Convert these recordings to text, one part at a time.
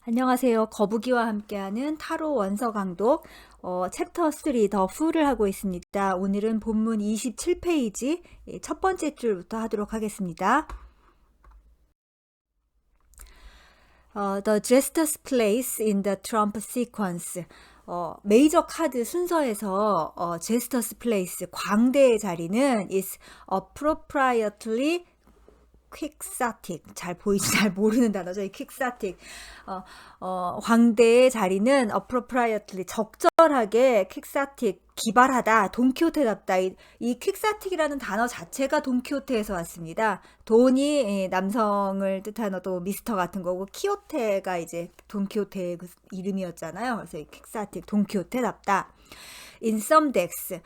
안녕하세요. 거북이와 함께하는 타로 원서 강독 챕터 3 더 풀을 하고 있습니다. 오늘은 본문 27페이지 첫 번째 줄부터 하도록 하겠습니다. The Jester's place in the Trump sequence. 메이저 카드 순서에서 Jester's place, 광대의 자리는 is appropriately 퀵사틱, 잘 보이지 잘 모르는 단어죠. 이 퀵사틱. 황대의 자리는 appropriately, 적절하게 퀵사틱, 기발하다, 돈키호테답다. 이 퀵사틱이라는 단어 자체가 돈키호테에서 왔습니다. 돈이 남성을 뜻하는 또 미스터 같은 거고, 키호테가 이제 돈키호테의 그 이름이었잖아요. 그래서 이 퀵사틱, 돈키호테답다. In some decks,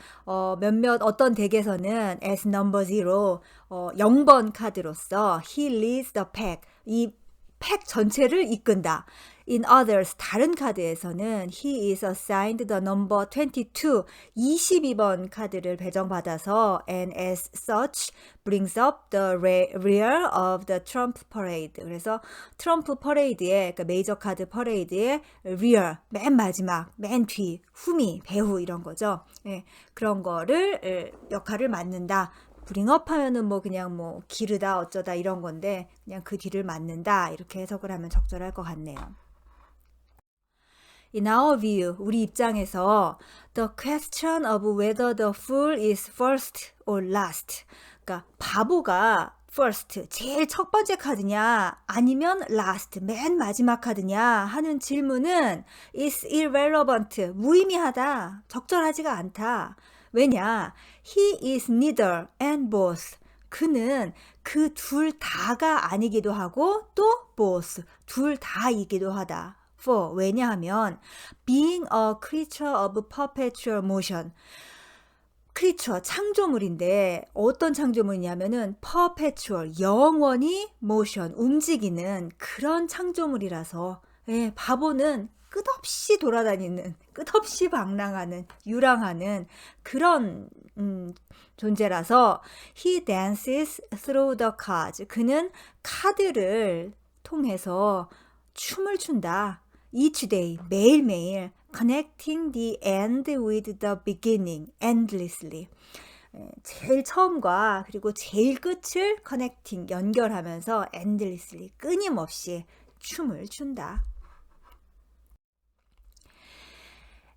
몇몇 어떤 덱에서는 as number 0, 0번 카드로서 he leads the pack, 이 팩 전체를 이끈다. In others, 다른 카드에서는 he is assigned the number 22, 22번 카드를 배정받아서 and as such brings up the rear of the Trump parade. 그래서 트럼프 퍼레이드의, 그러니까 메이저 카드 퍼레이드의 rear, 맨 마지막, 맨 뒤, 후미, 배후 이런 거죠. 예, 그런 거를 역할을 맡는다. 브링업 하면은 뭐 그냥 뭐 기르다 어쩌다 이런 건데 그냥 그 뒤를 맡는다 이렇게 해석을 하면 적절할 것 같네요. In our view, 우리 입장에서 the question of whether the fool is first or last, 그러니까 바보가 first, 제일 첫 번째 카드냐 아니면 last, 맨 마지막 카드냐 하는 질문은 is irrelevant, 무의미하다, 적절하지가 않다. 왜냐? He is neither and both. 그는 그 둘 다가 아니기도 하고 또 both, 둘 다이기도 하다. For, 왜냐하면 being a creature of perpetual motion, creature, 창조물인데 어떤 창조물이냐면은 perpetual, 영원히 motion, 움직이는 그런 창조물이라서 바보는 끝없이 돌아다니는, 끝없이 방랑하는, 유랑하는 그런 존재라서 he dances through the cards. 그는 카드를 통해서 춤을 춘다. Each day, 매일매일 connecting the end with the beginning endlessly. 제일 처음과 그리고 제일 끝을 connecting, 연결하면서 endlessly, 끊임없이 춤을 춘다.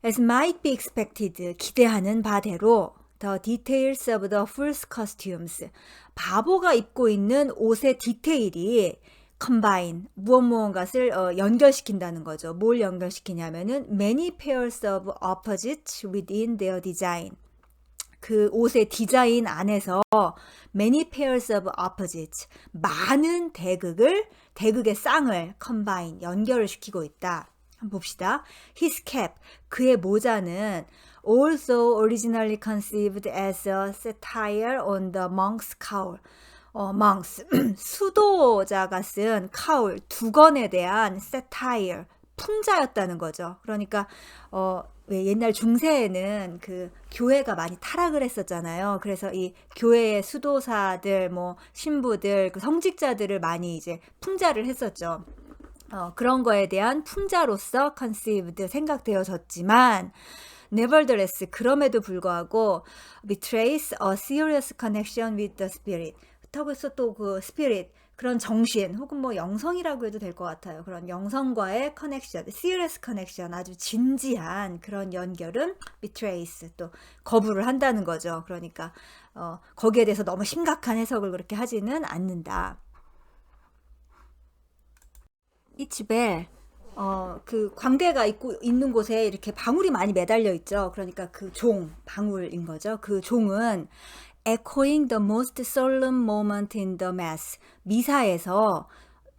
As might be expected, 기대하는 바대로 the details of the fool's costumes, 바보가 입고 있는 옷의 디테일이 combine, 무엇무엇을 연결시킨다는 거죠. 뭘 연결시키냐면은 many pairs of opposites within their design. 그 옷의 디자인 안에서 many pairs of opposites, 많은 대극의 쌍을 combine, 연결을 시키고 있다. 한번 봅시다. His cap, 그의 모자는 also originally conceived as a satire on the monk's cowl. monks, 수도자가 쓴 cowl, 두건에 대한 satire, 풍자였다는 거죠. 그러니까 왜 옛날 중세에는 그 교회가 많이 타락을 했었잖아요. 그래서 이 교회의 수도사들, 뭐 신부들, 그 성직자들을 많이 이제 풍자를 했었죠. 그런 거에 대한 풍자로서 conceived, 생각되어졌지만 nevertheless, 그럼에도 불구하고 betrays a serious connection with the spirit. 그렇다고 또 그 spirit, 그런 정신 혹은 뭐 영성이라고 해도 될 것 같아요. 그런 영성과의 connection, serious connection, 아주 진지한 그런 연결은 betrays, 또 거부를 한다는 거죠. 그러니까 거기에 대해서 너무 심각한 해석을 그렇게 하지는 않는다. 이 집에 그 광대가 있는 곳에 이렇게 방울이 많이 매달려 있죠. 그러니까 그 방울인 거죠. 그 종은 echoing the most solemn moment in the mass, 미사에서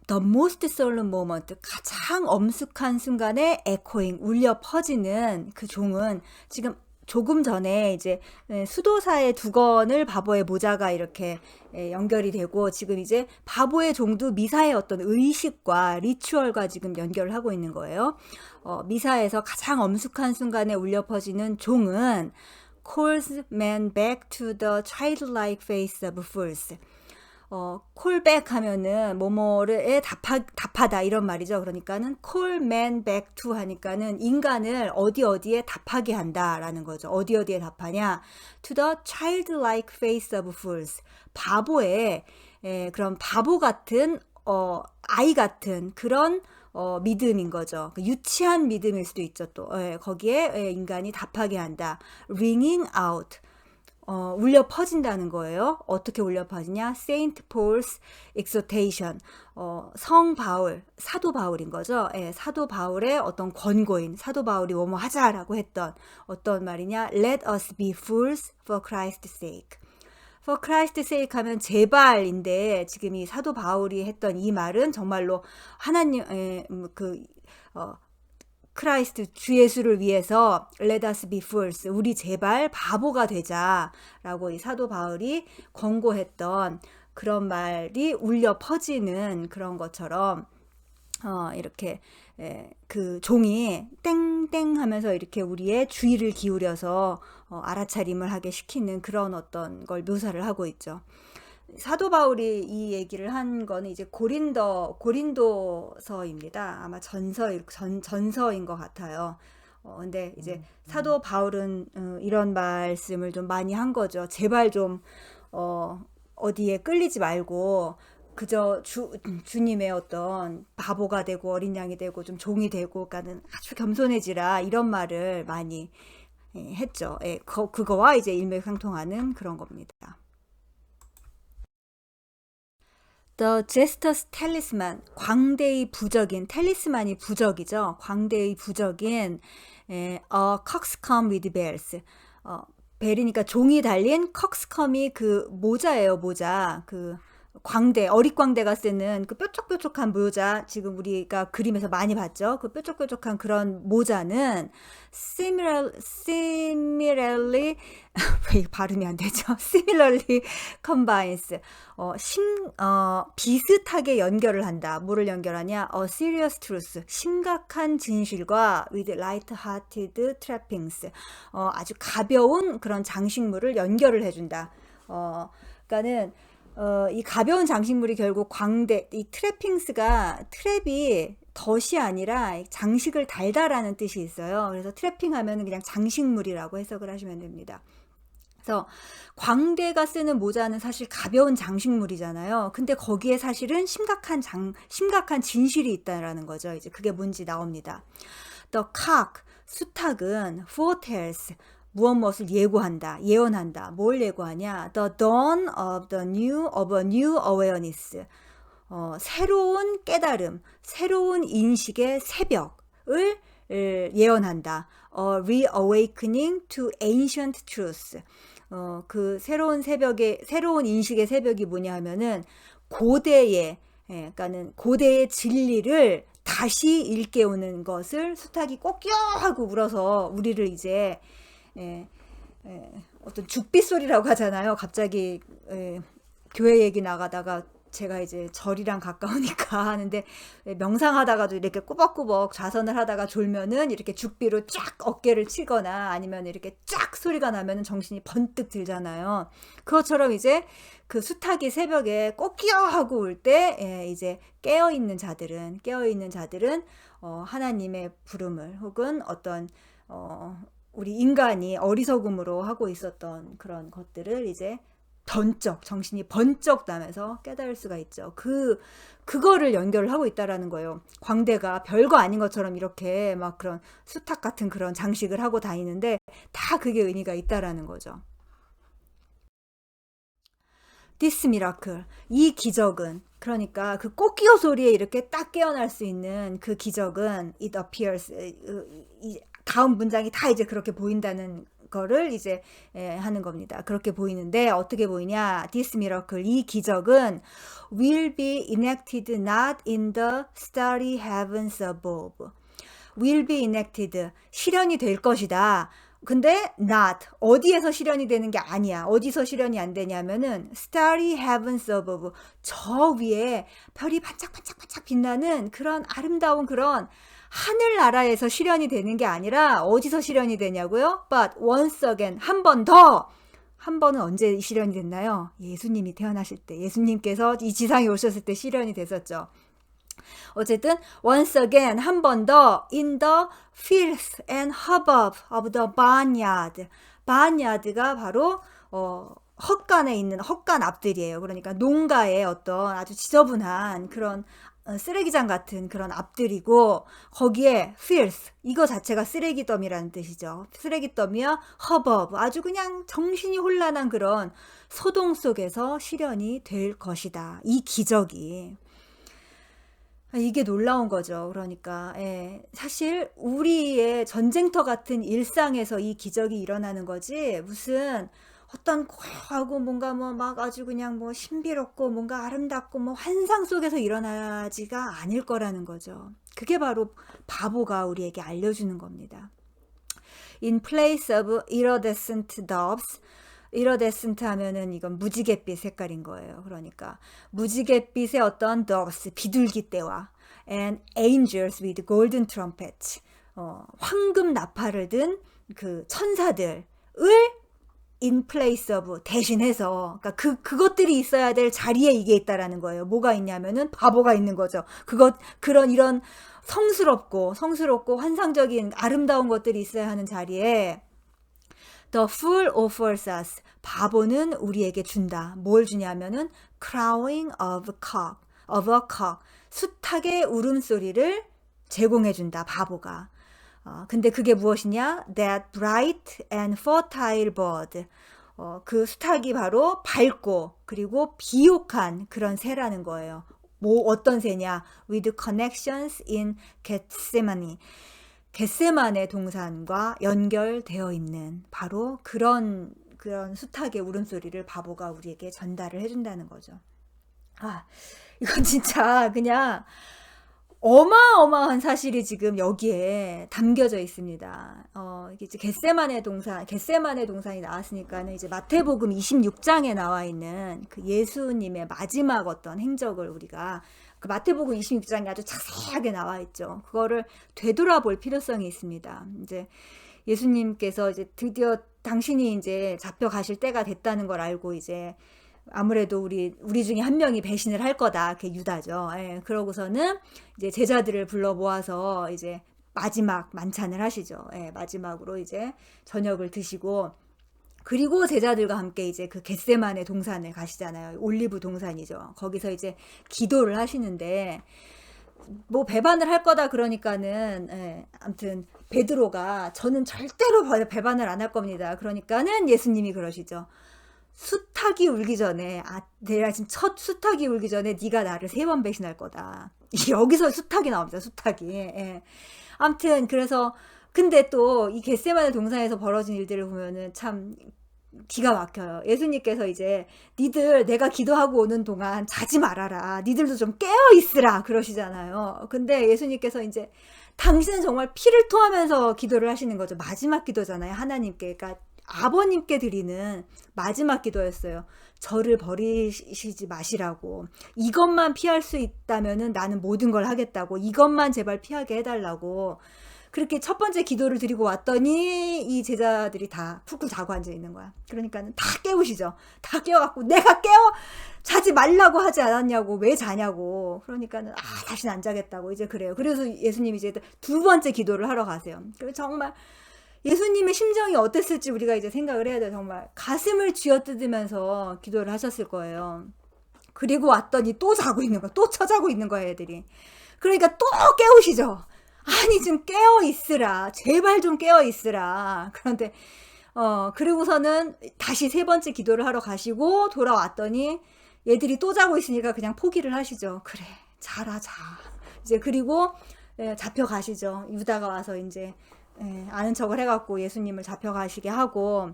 the most solemn moment, 가장 엄숙한 순간에 echoing, 울려 퍼지는 그 종은 지금 조금 전에 이제 수도사의 두건을 바보의 모자가 이렇게 연결이 되고, 지금 이제 바보의 종도 미사의 어떤 의식과 리추얼과 지금 연결을 하고 있는 거예요. 미사에서 가장 엄숙한 순간에 울려 퍼지는 종은 calls man back to the childlike face of fools. callback 하면은 뭐뭐에 답하다 이런 말이죠. 그러니까는 call man back to 하니까는 인간을 어디에 답하게 한다라는 거죠. 어디에 답하냐? to the childlike face of fools. 바보의 그런 바보 같은 아이 같은 그런 믿음인 거죠. 유치한 믿음일 수도 있죠. 또 거기에 인간이 답하게 한다. ringing out. 울려 퍼진다는 거예요. 어떻게 울려 퍼지냐? Saint Paul's exhortation. 성 바울, 사도 바울인 거죠. 사도 바울의 어떤 권고인, 사도 바울이 뭐뭐 하자라고 했던 어떤 말이냐? Let us be fools for Christ's sake. For Christ's sake 하면 제발인데 지금 이 사도 바울이 했던 이 말은 정말로 하나님 크라이스트 주 예수를 위해서 Let us be fools. 우리 제발 바보가 되자라고 이 사도 바울이 권고했던 그런 말이 울려 퍼지는 그런 것처럼 이렇게 그 종이 땡땡 하면서 이렇게 우리의 주의를 기울여서 알아차림을 하게 시키는 그런 어떤 걸 묘사를 하고 있죠. 사도 바울이 이 얘기를 한 거는 이제 고린도서입니다. 아마 전서인 것 같아요. 근데 이제 사도 바울은 이런 말씀을 좀 많이 한 거죠. 제발 좀 어디에 끌리지 말고 그저 주님의 어떤 바보가 되고 어린 양이 되고 좀 종이 되고 그러니까는 아주 겸손해지라 이런 말을 많이 했죠. 그거와 이제 일맥상통하는 그런 겁니다. The Jester's Talisman, 광대의 부적인, 텔리스만이 부적이죠. 광대의 부적인 A Coxcomb with Bells. 벨이니까 종이 달린 coxcomb이 그 모자예요, 모자. 그 광대, 어릿광대가 쓰는 그 뾰족뾰족한 모자, 지금 우리가 그림에서 많이 봤죠. 그 뾰족뾰족한 그런 모자는 similarly 왜 발음이 안 되죠? similarly combines 비슷하게 연결을 한다. 뭐를 연결하냐? serious truth, 심각한 진실과 with light-hearted trappings, 아주 가벼운 그런 장식물을 연결을 해준다. 그러니까는 이 가벼운 장식물이 결국 광대, 이 트래핑스가 트랩이 덫이 아니라 장식을 달다라는 뜻이 있어요. 그래서 트래핑 하면은 그냥 장식물이라고 해석을 하시면 됩니다. 그래서 광대가 쓰는 모자는 사실 가벼운 장식물이잖아요. 근데 거기에 사실은 심각한 진실이 있다라는 거죠. 이제 그게 뭔지 나옵니다. The cock, 수탉은 foretells, 무엇을 예언한다. 뭘 예고하냐? The dawn of a new awareness. 새로운 깨달음, 새로운 인식의 새벽을 예언한다. Reawakening to ancient truths. 그 새로운 인식의 새벽이 뭐냐 하면은 그러니까는 고대의 진리를 다시 일깨우는 것을 수탉이 꼬끼어 하고 울어서 우리를 이제 어떤 죽빛 소리라고 하잖아요. 갑자기 교회 얘기 나가다가 제가 이제 절이랑 가까우니까 하는데 명상하다가도 이렇게 꾸벅꾸벅 좌선을 하다가 졸면은 이렇게 죽비로 쫙 어깨를 치거나 아니면 이렇게 쫙 소리가 나면은 정신이 번뜩 들잖아요. 그것처럼 이제 그 수탉이 새벽에 꼬끼어 하고 울 때 이제 깨어있는 자들은 하나님의 부름을 혹은 어떤 우리 인간이 어리석음으로 하고 있었던 그런 것들을 이제 정신이 번쩍 나면서 깨달을 수가 있죠. 그거를 연결을 하고 있다라는 거예요. 광대가 별거 아닌 것처럼 이렇게 막 그런 수탉 같은 그런 장식을 하고 다니는데 다 그게 의미가 있다라는 거죠. This miracle, 이 기적은, 그러니까 그 꼬끼오 소리에 이렇게 딱 깨어날 수 있는 그 기적은 it appears, 다음 문장이 다 이제 그렇게 보인다는 거를 이제 하는 겁니다. 그렇게 보이는데 어떻게 보이냐? This miracle, 이 기적은 will be enacted not in the starry heavens above. will be enacted, 실현이 될 것이다. 근데 not, 어디에서 실현이 되는 게 아니야. 어디서 실현이 안 되냐면은 starry heavens above, 저 위에 별이 반짝반짝반짝 빛나는 그런 아름다운 그런 하늘나라에서 실현이 되는 게 아니라 어디서 실현이 되냐고요? But once again, 한 번 더 한 번은 언제 실현이 됐나요? 예수님이 태어나실 때, 예수님께서 이 지상에 오셨을 때 실현이 됐었죠. 어쨌든 once again 한 번 더 in the filth and hubbub of the barnyard. barnyard가 바로 헛간에 있는 헛간 앞들이에요. 그러니까 농가의 어떤 아주 지저분한 그런 쓰레기장 같은 그런 앞들이고, 거기에 filth 이거 자체가 쓰레기 더미라는 뜻이죠. 쓰레기 더미와 hubbub 아주 그냥 정신이 혼란한 그런 소동 속에서 실현이 될 것이다. 이 기적이. 이게 놀라운 거죠. 그러니까 사실 우리의 전쟁터 같은 일상에서 이 기적이 일어나는 거지, 무슨 어떤 고요하고 뭔가 뭐 막 아주 그냥 뭐 신비롭고 뭔가 아름답고 뭐 환상 속에서 일어나지가 않을 거라는 거죠. 그게 바로 바보가 우리에게 알려주는 겁니다. In place of iridescent doves. iridescent 하면은 이건 무지갯빛 색깔인 거예요. 그러니까 무지갯빛의 어떤 doves, 비둘기떼와 and angels with golden trumpets, 황금 나팔을 든 그 천사들을 in place of, 대신해서, 그러니까 그것들이 있어야 될 자리에 이게 있다라는 거예요. 뭐가 있냐면은 바보가 있는 거죠. 이런 성스럽고 환상적인 아름다운 것들이 있어야 하는 자리에 the fool offers us, 바보는 우리에게 준다. 뭘 주냐면은 crowing of a cock, 숫하게 울음소리를 제공해 준다. 바보가. 근데 그게 무엇이냐? That bright and fertile bird. 그 수탉이 바로 밝고 그리고 비옥한 그런 새라는 거예요. 뭐 어떤 새냐? With connections in Gethsemane. 겟세마네 동산과 연결되어 있는 바로 그런 수탉의 울음소리를 바보가 우리에게 전달을 해준다는 거죠. 이건 진짜 그냥 어마어마한 사실이 지금 여기에 담겨져 있습니다. 이게 이제 겟세마네 동산이 나왔으니까는 이제 마태복음 26장에 나와 있는 그 예수님의 마지막 어떤 행적을 우리가 그 마태복음 26장에 아주 자세하게 나와 있죠. 그거를 되돌아볼 필요성이 있습니다. 이제 예수님께서 이제 드디어 당신이 이제 잡혀가실 때가 됐다는 걸 알고 이제 아무래도 우리 중에 한 명이 배신을 할 거다. 그게 유다죠. 그러고서는 이제 제자들을 불러 모아서 이제 마지막 만찬을 하시죠. 마지막으로 이제 저녁을 드시고, 그리고 제자들과 함께 이제 그 겟세마네 동산에 가시잖아요. 올리브 동산이죠. 거기서 이제 기도를 하시는데, 뭐 배반을 할 거다 그러니까는 아무튼 베드로가 저는 절대로 배반을 안 할 겁니다. 그러니까는 예수님이 그러시죠. 수탉이 울기 전에, 내가 지금 첫 수탉이 울기 전에 네가 나를 3번 배신할 거다. 여기서 수탉이 나옵니다. 수탉이. 아무튼 그래서 근데 또 이 겟세마네 동산에서 벌어진 일들을 보면은 참 기가 막혀요. 예수님께서 이제 니들 내가 기도하고 오는 동안 자지 말아라. 니들도 좀 깨어 있으라 그러시잖아요. 근데 예수님께서 이제 당신은 정말 피를 토하면서 기도를 하시는 거죠. 마지막 기도잖아요. 하나님께. 그러니까 아버님께 드리는 마지막 기도였어요. 저를 버리시지 마시라고. 이것만 피할 수 있다면은 나는 모든 걸 하겠다고. 이것만 제발 피하게 해달라고. 그렇게 첫 번째 기도를 드리고 왔더니 이 제자들이 다 푹푹 자고 앉아 있는 거야. 그러니까는 다 깨우시죠. 다 깨워갖고 내가 자지 말라고 하지 않았냐고, 왜 자냐고. 그러니까는 다시는 안 자겠다고 이제 그래요. 그래서 예수님이 이제 2번째 기도를 하러 가세요. 그래서 정말 예수님의 심정이 어땠을지 우리가 이제 생각을 해야 돼요. 정말 가슴을 쥐어뜯으면서 기도를 하셨을 거예요. 그리고 왔더니 또 자고 있는 거야. 또 쳐자고 있는 거야, 애들이. 그러니까 또 깨우시죠. 아니 좀 깨어 있으라. 제발 좀 깨어 있으라. 그런데 그리고서는 다시 3번째 기도를 하러 가시고 돌아왔더니 얘들이 또 자고 있으니까 그냥 포기를 하시죠. 그래, 자라 자. 이제 그리고 잡혀가시죠. 유다가 와서 이제 아는 척을 해갖고 예수님을 잡혀가시게 하고,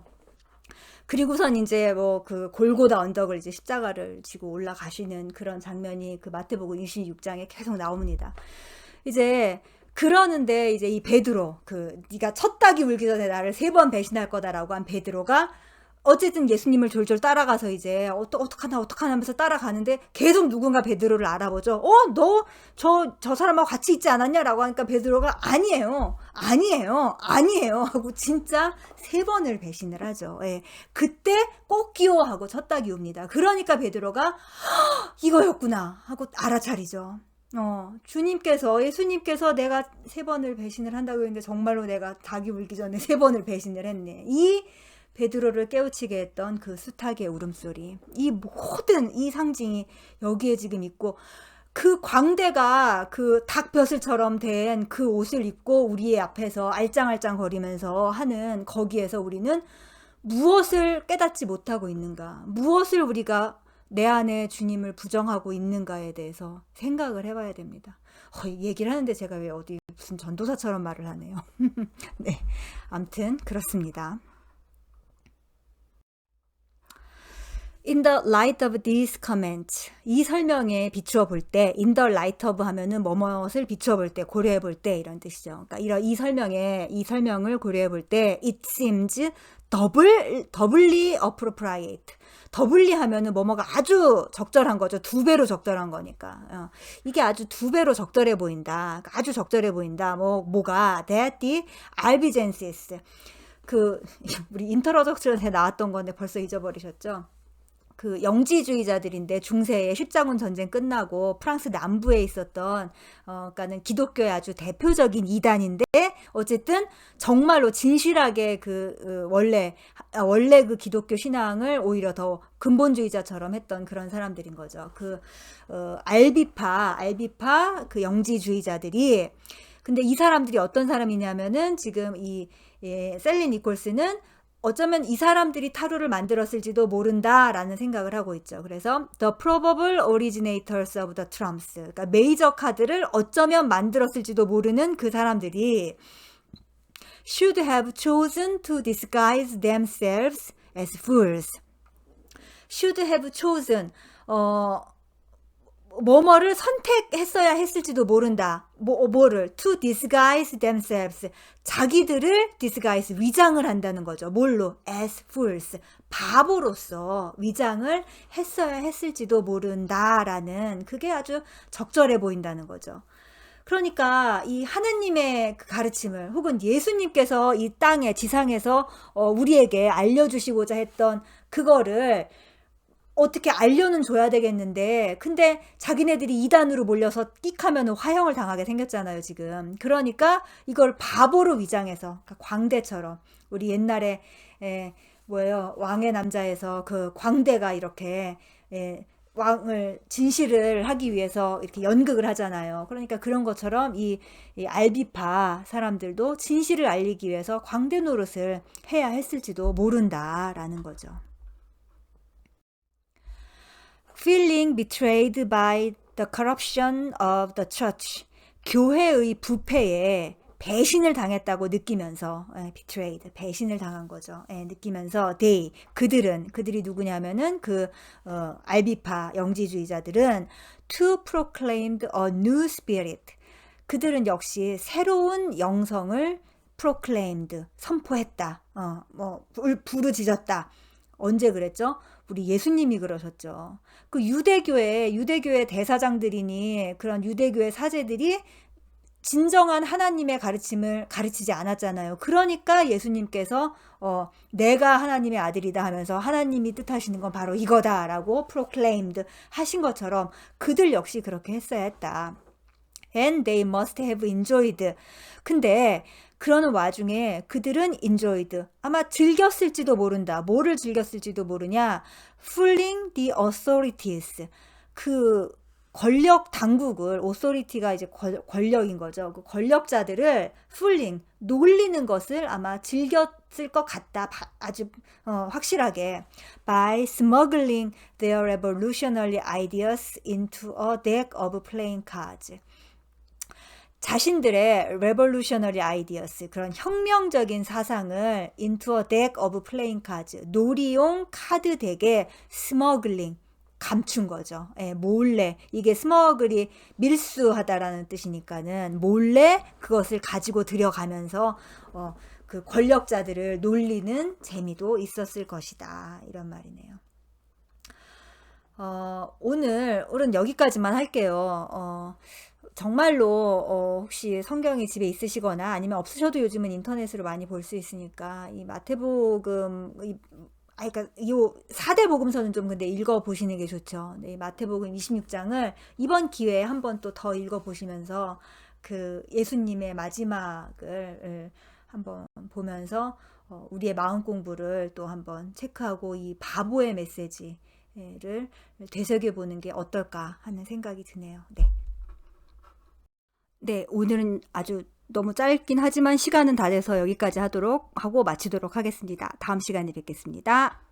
그리고선 이제 뭐 그 골고다 언덕을 이제 십자가를 지고 올라가시는 그런 장면이 그 마태복음 26장에 계속 나옵니다. 이제 그러는데 이제 이 베드로, 네가 첫 닭이 울기 전에 나를 3번 배신할 거다라고 한 베드로가 어쨌든 예수님을 졸졸 따라가서 이제 어떡하나 하면서 따라가는데 계속 누군가 베드로를 알아보죠. 너 저 사람하고 같이 있지 않았냐라고 하니까 베드로가 아니에요 하고 진짜 3번을 배신을 하죠. 예. 그때 꼭 끼워 하고 쳤다 기웁니다. 그러니까 베드로가 이거였구나 하고 알아차리죠. 예수님께서 내가 3번을 배신을 한다고 했는데 정말로 내가 닭이 울기 전에 3번을 배신을 했네. 이 베드로를 깨우치게 했던 그 수탉의 울음소리, 이 모든 이 상징이 여기에 지금 있고, 그 광대가 그 닭벼슬처럼 된 그 옷을 입고 우리의 앞에서 알짱알짱 거리면서 하는 거기에서 우리는 무엇을 깨닫지 못하고 있는가, 무엇을 우리가 내 안에 주님을 부정하고 있는가에 대해서 생각을 해봐야 됩니다. 얘기를 하는데 제가 왜 어디 무슨 전도사처럼 말을 하네요. 네, 아무튼 그렇습니다. In the light of these comments, 이 설명에 비추어 볼 때, in the light of 하면은 뭐뭇을 비추어 볼 때, 고려해 볼 때 이런 뜻이죠. 그러니까 이 설명을 고려해 볼 때, it seems doubly appropriate. 더블리 하면은 뭐뭐가 아주 적절한 거죠. 2배로 적절한 거니까. 이게 아주 2배로 적절해 보인다. 아주 적절해 보인다. 뭐가 that the albigenses, 우리 인트로덕션에 나왔던 건데 벌써 잊어버리셨죠? 그 영지주의자들인데 중세에 십자군 전쟁 끝나고 프랑스 남부에 있었던 그러니까는 기독교의 아주 대표적인 이단인데, 어쨌든 정말로 진실하게 원래 그 기독교 신앙을 오히려 더 근본주의자처럼 했던 그런 사람들인 거죠. 알비파 그 영지주의자들이. 근데 이 사람들이 어떤 사람이냐면은 지금 셀리 니콜스는 어쩌면 이 사람들이 타로를 만들었을지도 모른다라는 생각을 하고 있죠. 그래서 the probable originators of the trumps, 그러니까 메이저 카드를 어쩌면 만들었을지도 모르는 그 사람들이 should have chosen to disguise themselves as fools. should have chosen, 뭐뭐를 선택했어야 했을지도 모른다. 뭐를 to disguise themselves, 자기들을 disguise, 위장을 한다는 거죠. 뭘로? as fools, 바보로서 위장을 했어야 했을지도 모른다라는, 그게 아주 적절해 보인다는 거죠. 그러니까 이 하느님의 그 가르침을, 혹은 예수님께서 이 땅에 지상에서 우리에게 알려주시고자 했던 그거를 어떻게 알려는 줘야 되겠는데, 근데 자기네들이 이단으로 몰려서 끽하면 화형을 당하게 생겼잖아요 지금. 그러니까 이걸 바보로 위장해서, 그러니까 광대처럼, 우리 옛날에 왕의 남자에서 그 광대가 이렇게 왕을 진실을 하기 위해서 이렇게 연극을 하잖아요. 그러니까 그런 것처럼 이 알비파 사람들도 진실을 알리기 위해서 광대 노릇을 해야 했을지도 모른다라는 거죠. Feeling betrayed by the corruption of the church, 교회의 부패에 배신을 당했다고 느끼면서, betrayed, 배신을 당한 거죠. 느끼면서 그들이 누구냐면은 알비파 영지주의자들은 to proclaimed a new spirit, 그들은 역시 새로운 영성을 proclaimed, 선포했다. 부르짖었다. 언제 그랬죠? 우리 예수님이 그러셨죠. 그 유대교의 대사장들이니 그런 유대교의 사제들이 진정한 하나님의 가르침을 가르치지 않았잖아요. 그러니까 예수님께서 내가 하나님의 아들이다 하면서 하나님이 뜻하시는 건 바로 이거다라고 proclaimed 하신 것처럼 그들 역시 그렇게 했어야 했다. And they must have enjoyed. 근데 그러는 와중에 그들은 enjoyed, 아마 즐겼을지도 모른다. 뭐를 즐겼을지도 모르냐? fooling the authorities. 그 권력 당국을, authority가 이제 권력인 거죠. 그 권력자들을 fooling, 놀리는 것을 아마 즐겼을 것 같다. 아주 확실하게. by smuggling their revolutionary ideas into a deck of playing cards. 자신들의 revolutionary ideas, 그런 혁명적인 사상을 into a deck of playing cards, 놀이용 카드 덱에 smuggling, 감춘 거죠. 예, 몰래. 이게 스머글이 밀수하다라는 뜻이니까는 몰래 그것을 가지고 들여가면서 그 권력자들을 놀리는 재미도 있었을 것이다. 이런 말이네요. 오늘은 여기까지만 할게요. 정말로 혹시 성경이 집에 있으시거나 아니면 없으셔도 요즘은 인터넷으로 많이 볼 수 있으니까 이 마태복음 그러니까 이 4대 복음서는 좀 근데 읽어 보시는 게 좋죠. 네, 이 마태복음 26장을 이번 기회에 한번 또 더 읽어 보시면서 그 예수님의 마지막을 한번 보면서 우리의 마음 공부를 또 한번 체크하고 이 바보의 메시지를 되새겨 보는 게 어떨까 하는 생각이 드네요. 네. 네, 오늘은 아주 너무 짧긴 하지만 시간은 다 돼서 여기까지 하도록 하고 마치도록 하겠습니다. 다음 시간에 뵙겠습니다.